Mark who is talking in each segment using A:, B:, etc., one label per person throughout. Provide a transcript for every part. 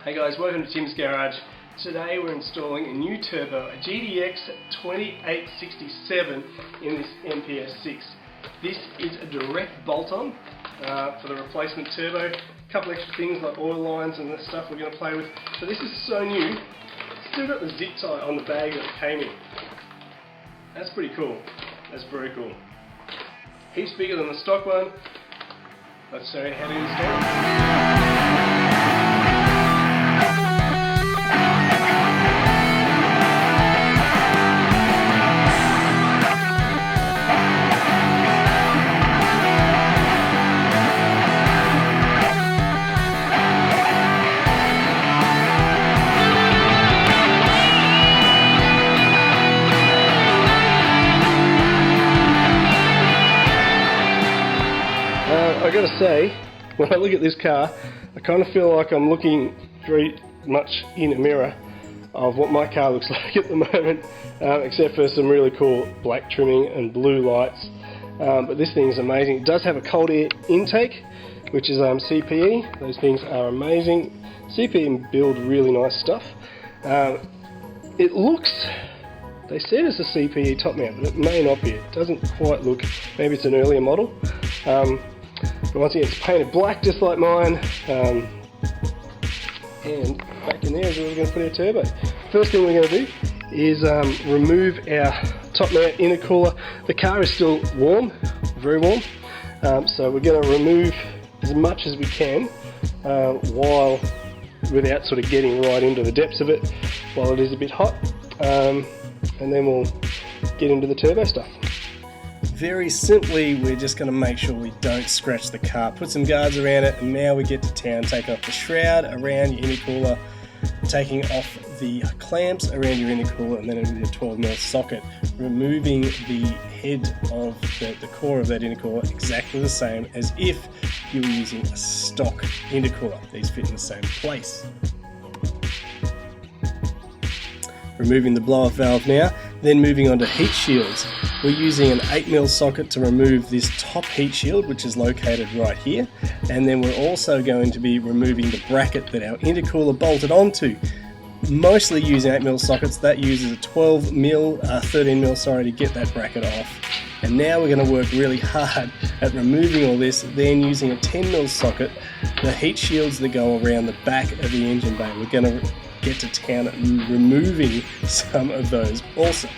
A: Hey guys, welcome to Tim's Garage. Today we're installing a new turbo, a GTX2867 in this MPS 6. This is a direct bolt-on for the replacement turbo. A couple extra things like oil lines and the stuff we're going to play with. So this is so new, it's still got the zip tie on the bag that it came in. That's pretty cool. That's very cool. Heaps bigger than the stock one. Let's show you how to install it. I gotta say, when I look at this car, I kind of feel like I'm looking very much in a mirror of what my car looks like at the moment, except for some really cool black trimming and blue lights. But this thing is amazing. It does have a cold air intake, which is CPE. Those things are amazing. CPE build really nice stuff. It looks, they said it's a CPE top mount, but it may not be. It doesn't quite look, maybe it's an earlier model. But once again, it's painted black just like mine, and back in there is where we're going to put our turbo. First thing we're going to do is remove our top mount intercooler. The car is still warm, very warm, so we're going to remove as much as we can without sort of getting right into the depths of it while it is a bit hot, and then we'll get into the turbo stuff. Very simply, we're just going to make sure we don't scratch the car, put some guards around it, and now we get to town. Take off the shroud around your intercooler, taking off the clamps around your intercooler, and then into your 12mm socket, removing the head of the core of that intercooler exactly the same as if you were using a stock intercooler. These fit in the same place. Removing the blow-off valve now, then moving on to heat shields. We're using an 8mm socket to remove this top heat shield, which is located right here, and then we're also going to be removing the bracket that our intercooler bolted onto. Mostly using 8mm sockets. That uses a 13mm to get that bracket off. And now we're going to work really hard at removing all this, then using a 10mm socket, the heat shields that go around the back of the engine bay. We're going to get to town removing some of those also.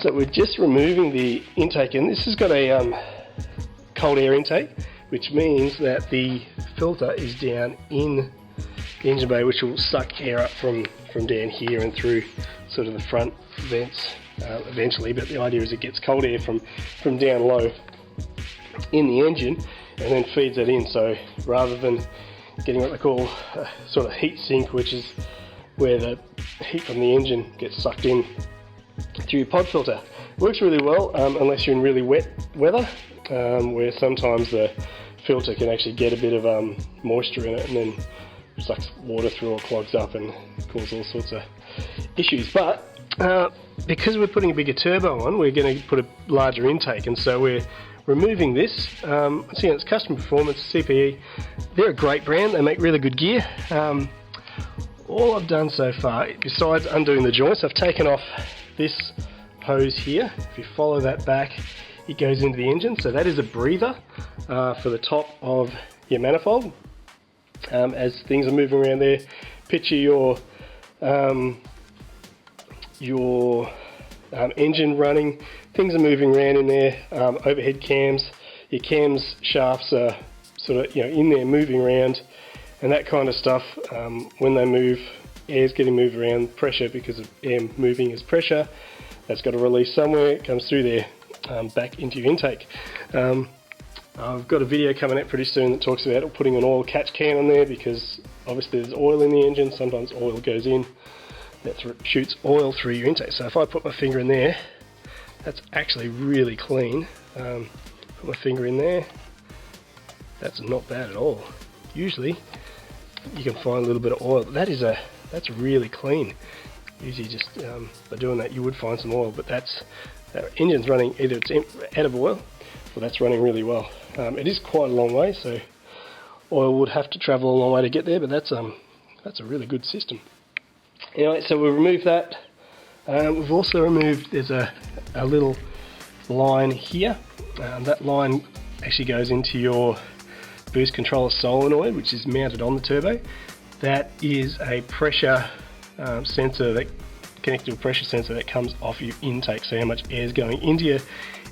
A: So we're just removing the intake, and this has got a cold air intake, which means that the filter is down in the engine bay, which will suck air up from down here and through sort of the front vents eventually. But the idea is it gets cold air from down low in the engine and then feeds that in. So rather than getting what they call a sort of heat sink, which is where the heat from the engine gets sucked in through your pod filter. Works really well unless you're in really wet weather, where sometimes the filter can actually get a bit of moisture in it and then sucks water through or clogs up and cause all sorts of issues. But because we're putting a bigger turbo on, we're going to put a larger intake, and so we're removing this. Once again, it's Custom Performance, CPE. They're a great brand, they make really good gear. All I've done so far, besides undoing the joints, I've taken off this hose here. If you follow that back, it goes into the engine. So that is a breather for the top of your manifold. As things are moving around there, picture your engine running. Things are moving around in there. Overhead cams, your cams shafts are sort of in there moving around, and that kind of stuff. When they move, air's getting moved around, pressure, because of air moving is pressure. That's got to release somewhere, it comes through there, back into your intake. I've got a video coming out pretty soon that talks about putting an oil catch can on there, because obviously there's oil in the engine. Sometimes oil goes in, that shoots oil through your intake. So if I put my finger in there, That's actually really clean. Put my finger in there. That's not bad at all. Usually you can find a little bit of oil, but that's really clean. Usually just by doing that you would find some oil, but that engine's running, either it's out of oil or that's running really well. It is quite a long way, so oil would have to travel a long way to get there, but that's a really good system. Anyway, so we'll remove that. We've also removed, there's a little line here. That line actually goes into your boost controller solenoid, which is mounted on the turbo. That is a pressure sensor that connected to a pressure sensor that comes off your intake, so how much air is going into your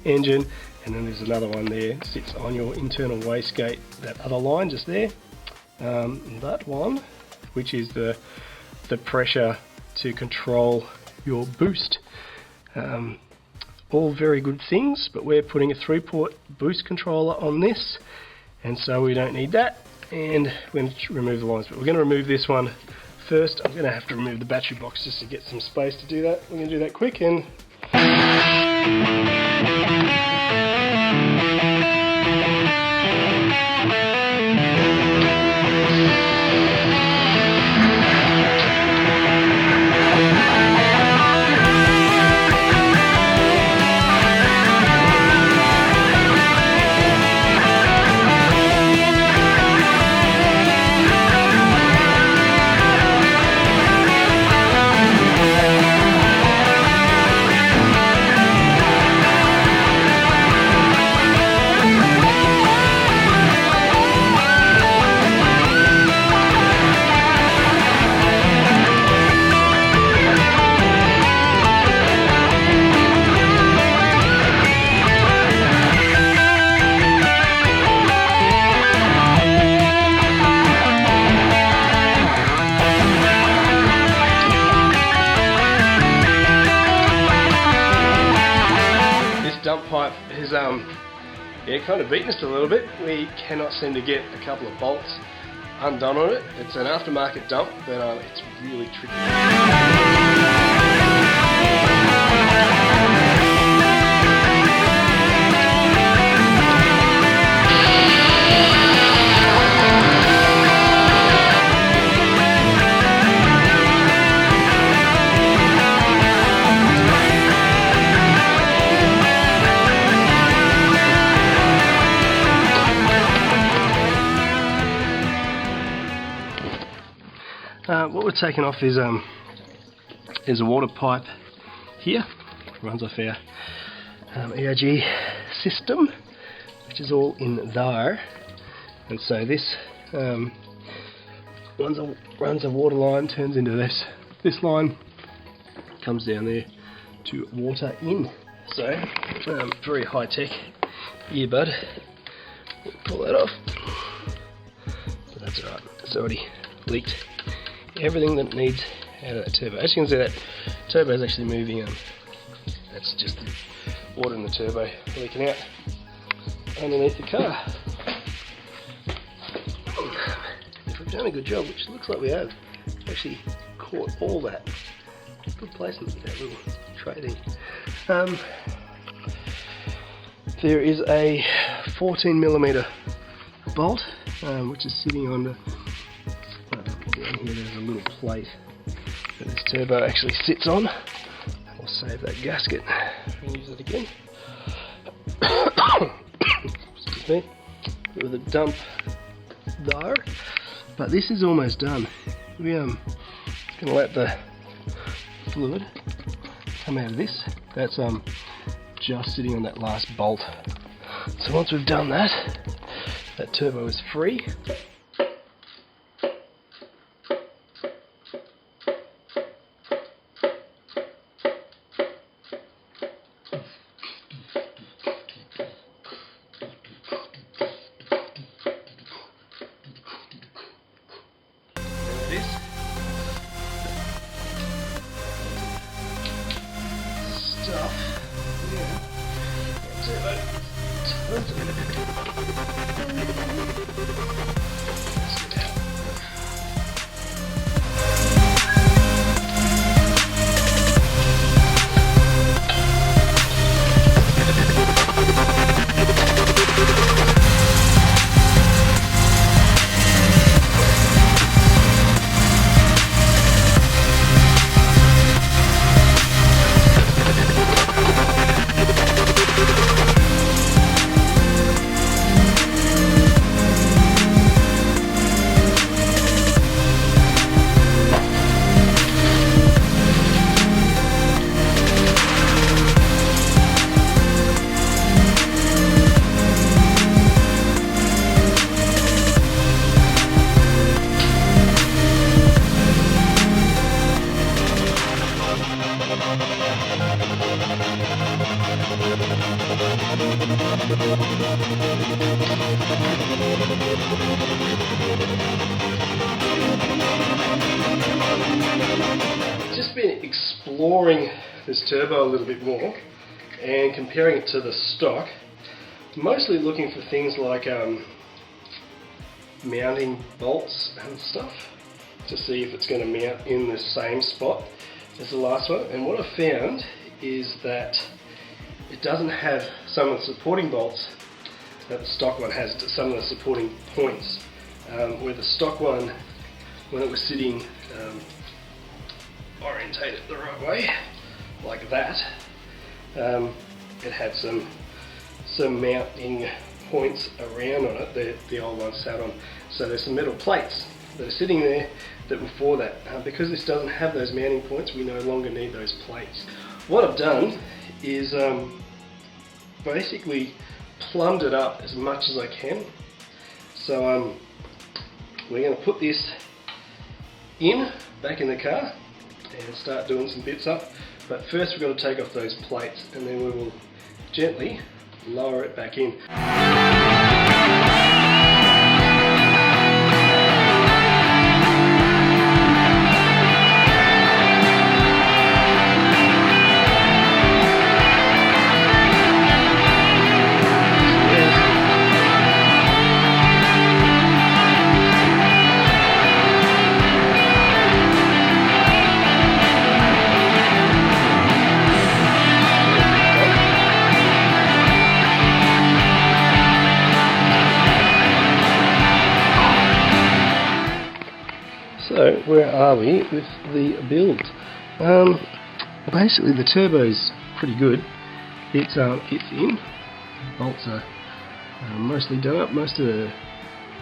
A: engine. And then there's another one there that sits on your internal wastegate, that other line just there. That one, which is the pressure to control your boost. All very good things, but we're putting a 3-port boost controller on this, and so we don't need that, and we're going to remove the lines. But we're going to remove this one first. I'm going to have to remove the battery box just to get some space to do that. We're going to do that quick, and pipe has kind of beaten us a little bit. We cannot seem to get a couple of bolts undone on it. It's an aftermarket dump, but it's really tricky. What we're taking off is a water pipe here. Runs off our ERG system, which is all in there. And so this runs a water line, turns into this line, comes down there to water in. So very high tech earbud. We'll pull that off, but that's alright. It's already leaked everything that needs out of that turbo. As you can see, that turbo is actually moving. That's just the water in the turbo leaking out underneath the car. If we've done a good job, which looks like we have, actually caught all that. Good placement with that little tray thing. There is a 14mm bolt, which is sitting on the down here. There's a little plate that this turbo actually sits on. We'll save that gasket and use it again. Excuse me. With a dump there, but this is almost done. We gonna let the fluid come out of this. That's just sitting on that last bolt. So once we've done that, that turbo is free. Just been exploring this turbo a little bit more and comparing it to the stock, mostly looking for things like mounting bolts and stuff to see if it's going to mount in the same spot as the last one. And what I found is that it doesn't have some of the supporting bolts that the stock one has, some of the supporting points, where the stock one, when it was sitting orientated the right way, like that, it had some mounting points around on it, the old one sat on. So there's some metal plates that are sitting there that were for that. Because this doesn't have those mounting points, we no longer need those plates. What I've done is basically plumbed it up as much as I can. So we're going to put this back in the car and start doing some bits up. But first we've got to take off those plates, and then we will gently lower it back in. So where are we with the build? Basically the turbo's pretty good. It's in. Bolts are mostly done up. Most of the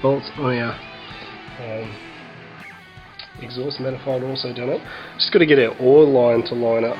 A: bolts on our exhaust manifold are also done up. Just got to get our oil line to line up.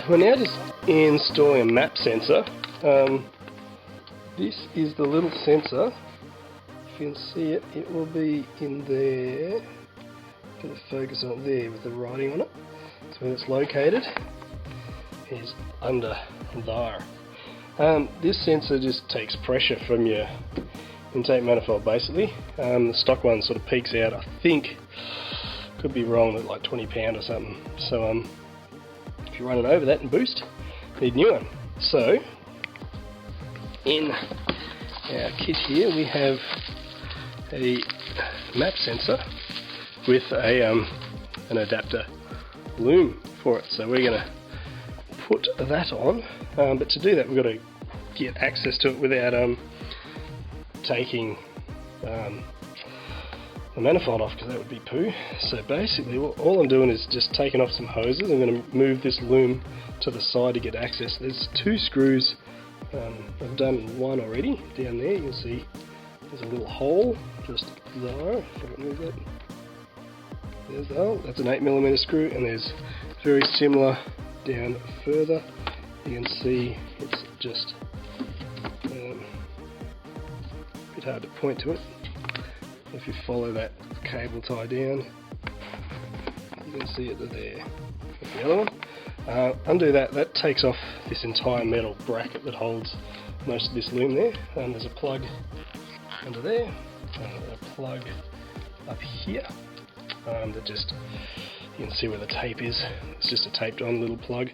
A: We're now just installing a map sensor. This is the little sensor. If you can see it, it will be in there. Get the focus on it there with the writing on it. So where it's located is under there. This sensor just takes pressure from your intake manifold basically. The stock one sort of peaks out, I think, could be wrong, at like 20 pound or something. So if you run it over that and boost, need a new one. So in our kit here we have a map sensor with a an adapter loom for it. So we're going to put that on, but to do that we've got to get access to it without taking the manifold off, because that would be poo. So basically all I'm doing is just taking off some hoses. I'm going to move this loom to the side to get access. There's two screws. I've done one already down there. You'll see there's a little hole just there. If I can move that. There's the hole. That's an 8mm screw, and there's very similar down further. You can see it's just a bit hard to point to it. If you follow that cable tie down, you can see it there. That's the other one. Undo that. That takes off this entire metal bracket that holds most of this loom there. There's a plug under there, a plug up here. That just, you can see where the tape is. It's just a taped on little plug.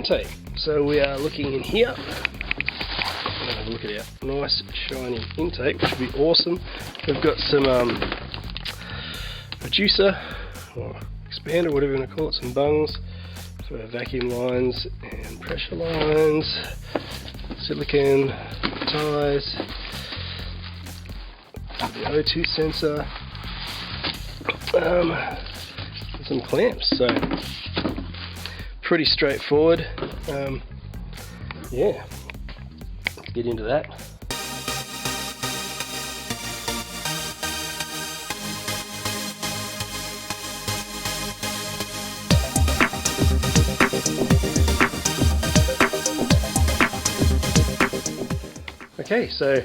A: intake. So we are looking in here. Have a look at our nice shiny intake, which would be awesome. We've got some reducer or expander, whatever you want to call it, some bungs for vacuum lines and pressure lines, silicone ties, the O2 sensor, some clamps. So pretty straightforward. Yeah, let's get into that. Okay, so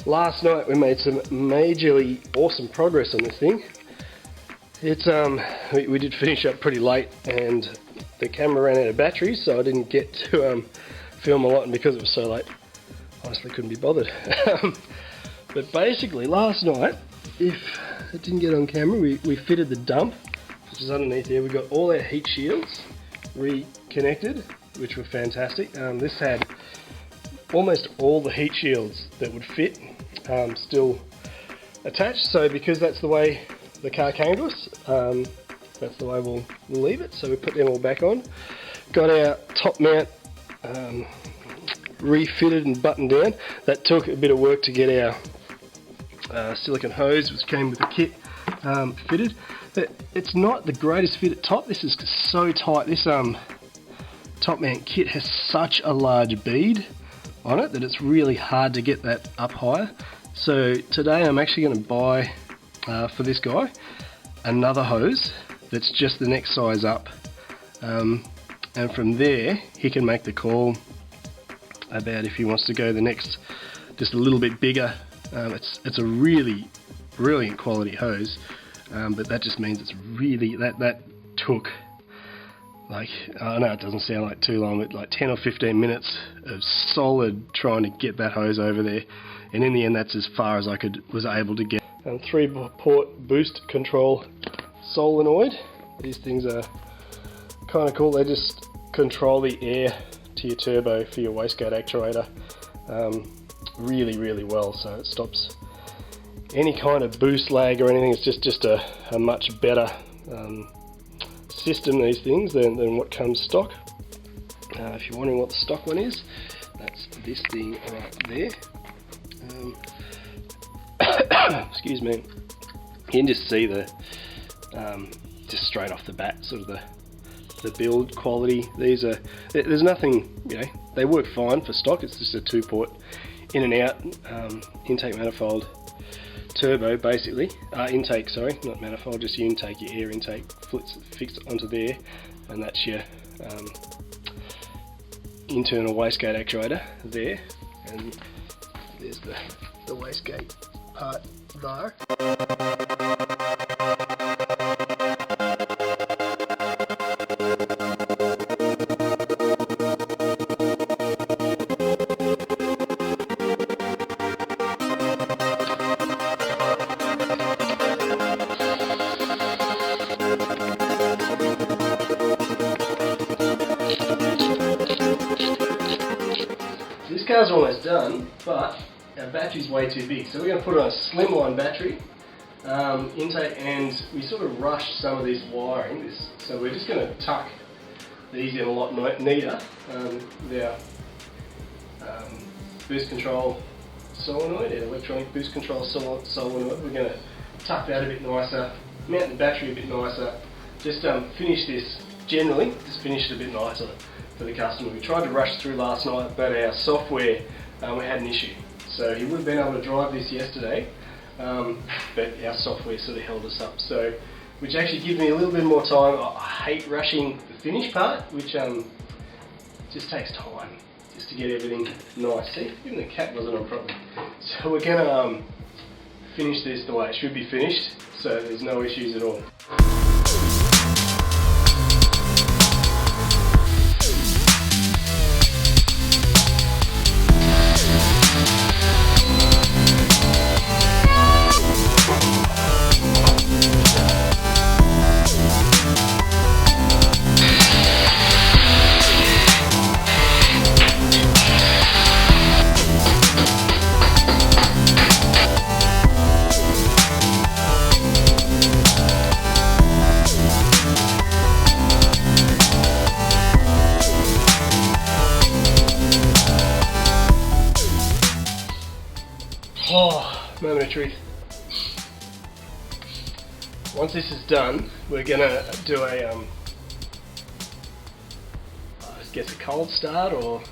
A: last night we made some majorly awesome progress on this thing. It's we did finish up pretty late and the camera ran out of batteries, so I didn't get to film a lot, and because it was so late, honestly couldn't be bothered. But basically last night, if it didn't get on camera, we fitted the dump, which is underneath here. We got all our heat shields reconnected, which were fantastic. This had almost all the heat shields that would fit still attached, so because that's the way the car came to us, that's the way we'll leave it. So we put them all back on, got our top mount refitted and buttoned down. That took a bit of work to get our silicone hose, which came with the kit, fitted. But it's not the greatest fit at top. This is so tight. This top mount kit has such a large bead on it that it's really hard to get that up higher. So today I'm actually going to buy for this guy another hose that's just the next size up, and from there he can make the call about if he wants to go the next just a little bit bigger. It's a really brilliant quality hose, but that just means it's really that took, like, I know it doesn't sound like too long, but like 10 or 15 minutes of solid trying to get that hose over there, and in the end that's as far as I was able to get. 3-port boost control solenoid. These things are kind of cool. They just control the air to your turbo for your wastegate actuator really, really well, so it stops any kind of boost lag or anything. It's just a much better system, these things, than what comes stock. If you're wondering what the stock one is, that's this thing right there. Excuse me. You can just see the just straight off the bat sort of the build quality. These are, there's nothing, you know, they work fine for stock. It's just a 2-port in and out intake manifold turbo, basically. Intake, sorry, not manifold, just your intake, your air intake fixed onto there, and that's your internal wastegate actuator there, and there's the wastegate part there. This car's almost done, but our battery's way too big, so we're going to put on a slimline battery intake, and we sort of rushed some of this wiring, so we're just going to tuck these in a lot neater with our boost control solenoid, our electronic boost control solenoid. We're going to tuck that a bit nicer, mount the battery a bit nicer, just finish this generally, just finish it a bit nicer for the customer. We tried to rush through last night, but our software, we had an issue. So he would have been able to drive this yesterday, but our software sort of held us up. So, which actually gives me a little bit more time. I hate rushing the finish part, which just takes time just to get everything nice. See, even the cap wasn't on properly. So we're gonna finish this the way it should be finished, so there's no issues at all. Oh, moment of truth. Once this is done, we're gonna do a, I guess a cold start or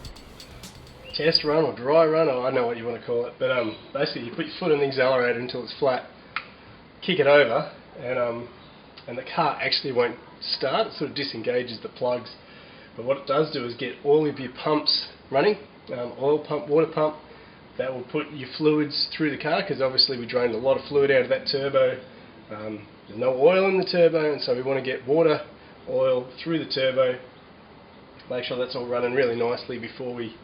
A: test run or dry run, or I don't know what you want to call it. But basically, you put your foot on the accelerator until it's flat, kick it over, and the car actually won't start. It sort of disengages the plugs. But what it does do is get all of your pumps running, oil pump, water pump. That will put your fluids through the car, because obviously we drained a lot of fluid out of that turbo. There's no oil in the turbo, and so we want to get water, oil through the turbo. Make sure that's all running really nicely before we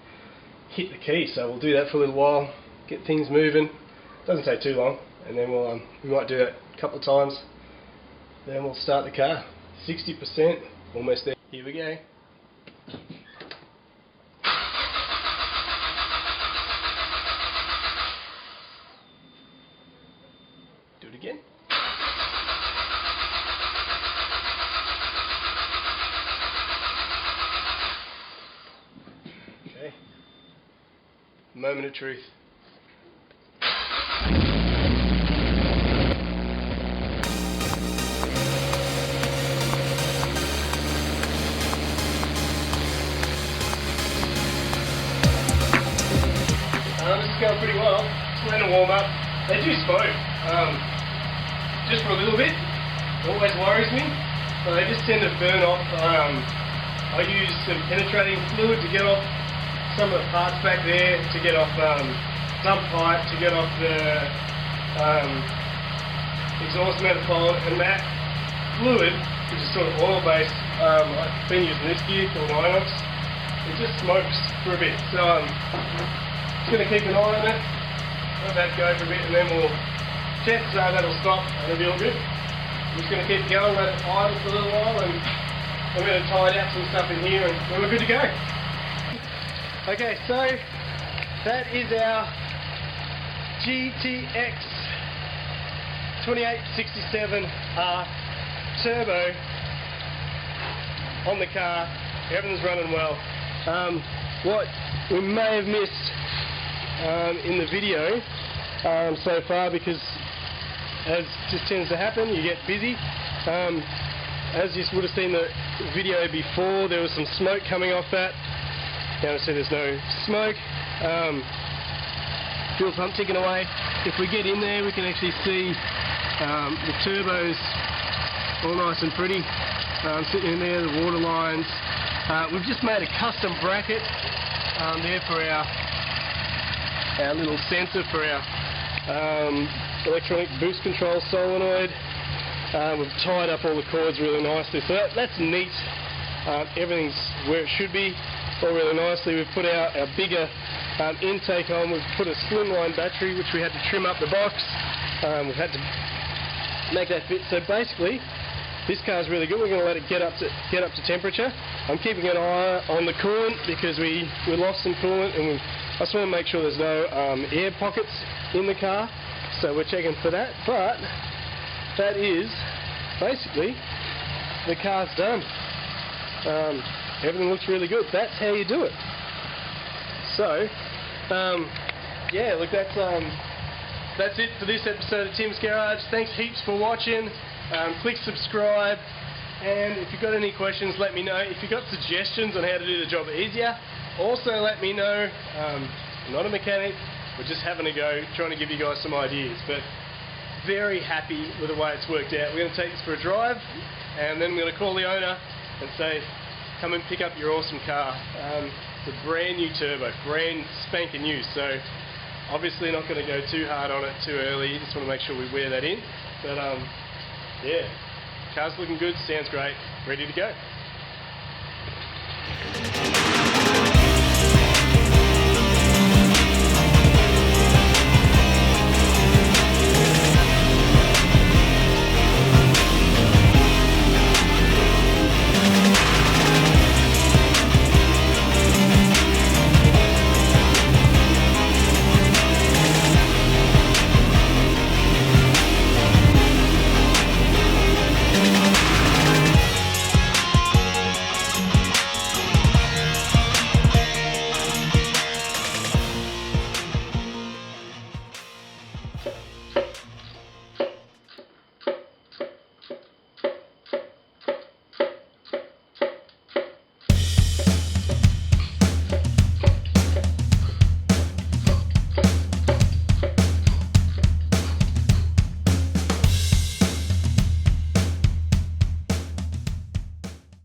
A: hit the key. So we'll do that for a little while, get things moving. Doesn't take too long, and then we might do that a couple of times. Then we'll start the car. 60%, almost there. Here we go. Do it again. Okay. Moment of truth. This is going pretty well. Just let it warm up. They do smoke, just for a little bit. It always worries me, but they just tend to burn off. I use some penetrating fluid to get off some of the parts back there, to get off dump pipe, to get off the exhaust manifold, and that fluid, which is sort of oil based, I've been using this gear called Inox. It just smokes for a bit, so just going to keep an eye on it, let that go for a bit, and then chances are that'll stop and it'll be all good. I'm just going to keep going, let it idle for a little while, and I'm going to tie out some stuff in here, and then we're good to go. Okay, so that is our GTX2867R turbo on the car. Everything's running well. What we may have missed in the video so far, because as just tends to happen, you get busy. As you would have seen the video before, there was some smoke coming off that. Now I see there's no smoke. Fuel pump ticking away. If we get in there, we can actually see the turbos all nice and pretty sitting in there, the water lines. We've just made a custom bracket there for our little sensor for our electronic boost control solenoid. We've tied up all the cords really nicely, so that's neat. Everything's where it should be, all really nicely. We've put our bigger intake on. We've put a slimline battery, which we had to trim up the box. We've had to make that fit. So basically, this car's really good. We're going to let it get up to temperature. I'm keeping an eye on the coolant, because we lost some coolant, and I just want to make sure there's no air pockets in the car. So we're checking for that. But that is basically the car's done. Everything looks really good. That's how you do it. So yeah, look, that's it for this episode of Tim's Garage. Thanks heaps for watching. Click subscribe, and if you've got any questions, let me know. If you've got suggestions on how to do the job easier, also let me know. I'm not a mechanic, we're just having a go, trying to give you guys some ideas, but very happy with the way it's worked out. We're going to take this for a drive, and then we're going to call the owner and say, come and pick up your awesome car. It's a brand new turbo, brand spanking new, so obviously not going to go too hard on it too early. Just want to make sure we wear that in. But yeah, car's looking good, sounds great, ready to go.